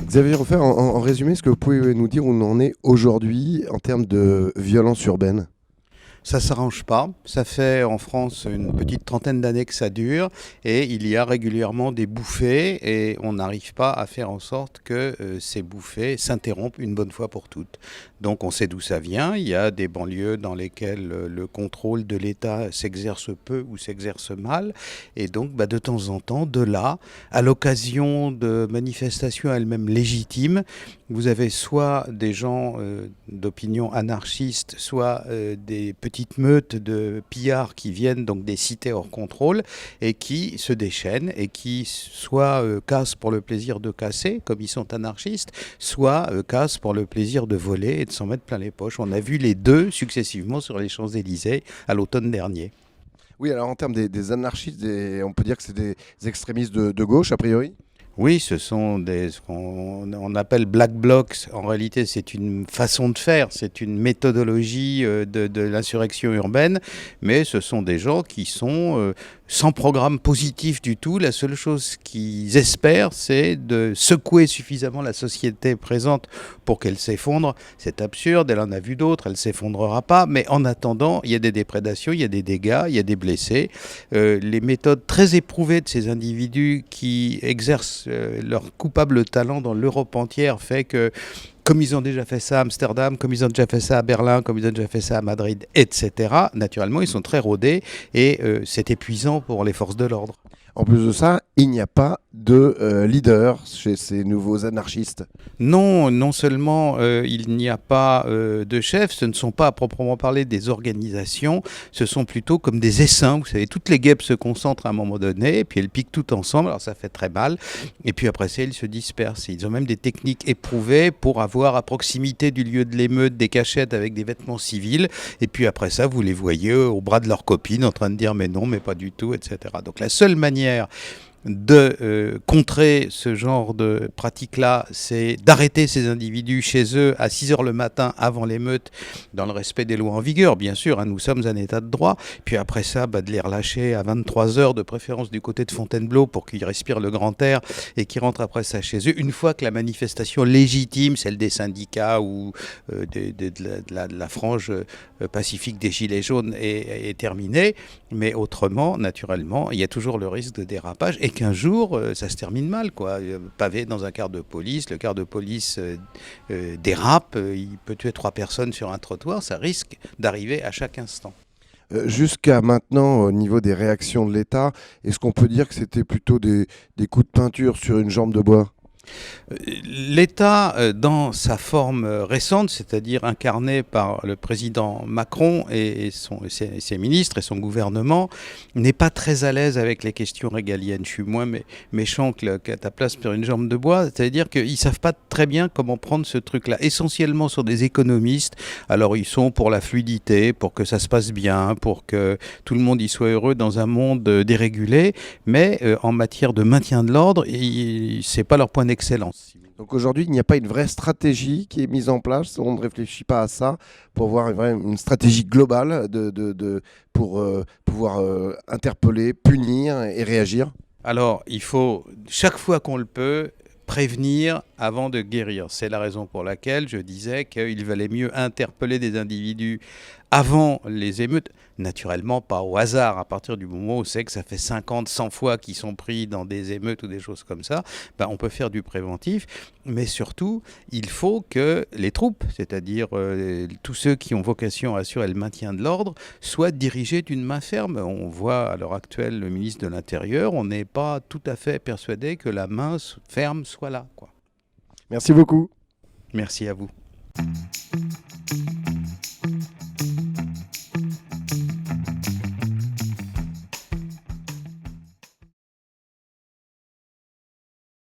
Xavier Roffer, en résumé, est-ce que vous pouvez nous dire où on en est aujourd'hui en termes de violence urbaine? Ça s'arrange pas. Ça fait en France une petite trentaine d'années que ça dure et il y a régulièrement des bouffées et on n'arrive pas à faire en sorte que ces bouffées s'interrompent une bonne fois pour toutes. Donc on sait d'où ça vient. Il y a des banlieues dans lesquelles le contrôle de l'État s'exerce peu ou s'exerce mal et donc de temps en temps, de là, à l'occasion de manifestations elles-mêmes légitimes, vous avez soit des gens d'opinion anarchiste, soit des petites meutes de pillards qui viennent donc des cités hors contrôle et qui se déchaînent et qui soit cassent pour le plaisir de casser, comme ils sont anarchistes, soit cassent pour le plaisir de voler et de s'en mettre plein les poches. On a vu les deux successivement sur les Champs-Élysées à l'automne dernier. Oui, alors en termes des anarchistes, on peut dire que c'est des extrémistes de gauche, a priori? Oui, ce sont ce qu'on on appelle black blocs. En réalité, c'est une façon de faire, c'est une méthodologie de l'insurrection urbaine, mais ce sont des gens qui sont sans programme positif du tout. La seule chose qu'ils espèrent, c'est de secouer suffisamment la société présente pour qu'elle s'effondre. C'est absurde, elle en a vu d'autres, elle ne s'effondrera pas, mais en attendant, il y a des déprédations, il y a des dégâts, il y a des blessés. Les méthodes très éprouvées de ces individus qui exercent leur coupable talent dans l'Europe entière fait que, comme ils ont déjà fait ça à Amsterdam, comme ils ont déjà fait ça à Berlin, comme ils ont déjà fait ça à Madrid, etc., naturellement, ils sont très rodés et c'est épuisant pour les forces de l'ordre. En plus de ça, il n'y a pas de leader chez ces nouveaux anarchistes. Non, non seulement il n'y a pas de chef, ce ne sont pas à proprement parler des organisations, ce sont plutôt comme des essaims. Vous savez, toutes les guêpes se concentrent à un moment donné, et puis elles piquent toutes ensemble, alors ça fait très mal, et puis après ça, ils se dispersent. Ils ont même des techniques éprouvées pour avoir à proximité du lieu de l'émeute des cachettes avec des vêtements civils, et puis après ça, vous les voyez au bras de leurs copines en train de dire mais non, mais pas du tout, etc. Donc la seule manière de contrer ce genre de pratique-là, c'est d'arrêter ces individus chez eux à 6 heures le matin avant l'émeute, dans le respect des lois en vigueur, bien sûr, hein, nous sommes un état de droit, puis après ça, de les relâcher à 23 heures, de préférence du côté de Fontainebleau, pour qu'ils respirent le grand air et qu'ils rentrent après ça chez eux, une fois que la manifestation légitime, celle des syndicats ou de la frange pacifique des Gilets jaunes est terminée, mais autrement, naturellement, il y a toujours le risque de dérapage et qu'un jour, ça se termine mal, quoi. Pavé dans un quart de police, le quart de police dérape, il peut tuer 3 personnes sur un trottoir, ça risque d'arriver à chaque instant. Jusqu'à maintenant, au niveau des réactions de l'État, est-ce qu'on peut dire que c'était plutôt des coups de peinture sur une jambe de bois? L'État, dans sa forme récente, c'est-à-dire incarné par le président Macron et ses ministres et son gouvernement, n'est pas très à l'aise avec les questions régaliennes. Je suis moins méchant qu'à ta place sur une jambe de bois, c'est-à-dire qu'ils ne savent pas très bien comment prendre ce truc-là. Essentiellement sur des économistes, alors ils sont pour la fluidité, pour que ça se passe bien, pour que tout le monde y soit heureux dans un monde dérégulé, mais en matière de maintien de l'ordre, ce n'est pas leur point d'excellence. Donc aujourd'hui, il n'y a pas une vraie stratégie qui est mise en place. On ne réfléchit pas à ça pour avoir une stratégie globale pour pouvoir interpeller, punir et réagir. Alors, il faut, chaque fois qu'on le peut, prévenir avant de guérir. C'est la raison pour laquelle je disais qu'il valait mieux interpeller des individus avant les émeutes, naturellement pas au hasard, à partir du moment où c'est que ça fait 50, 100 fois qu'ils sont pris dans des émeutes ou des choses comme ça, on peut faire du préventif, mais surtout, il faut que les troupes, c'est-à-dire tous ceux qui ont vocation à assurer le maintien de l'ordre, soient dirigés d'une main ferme. On voit à l'heure actuelle le ministre de l'Intérieur, on n'est pas tout à fait persuadé que la main ferme soit là, quoi. Merci beaucoup. Merci à vous.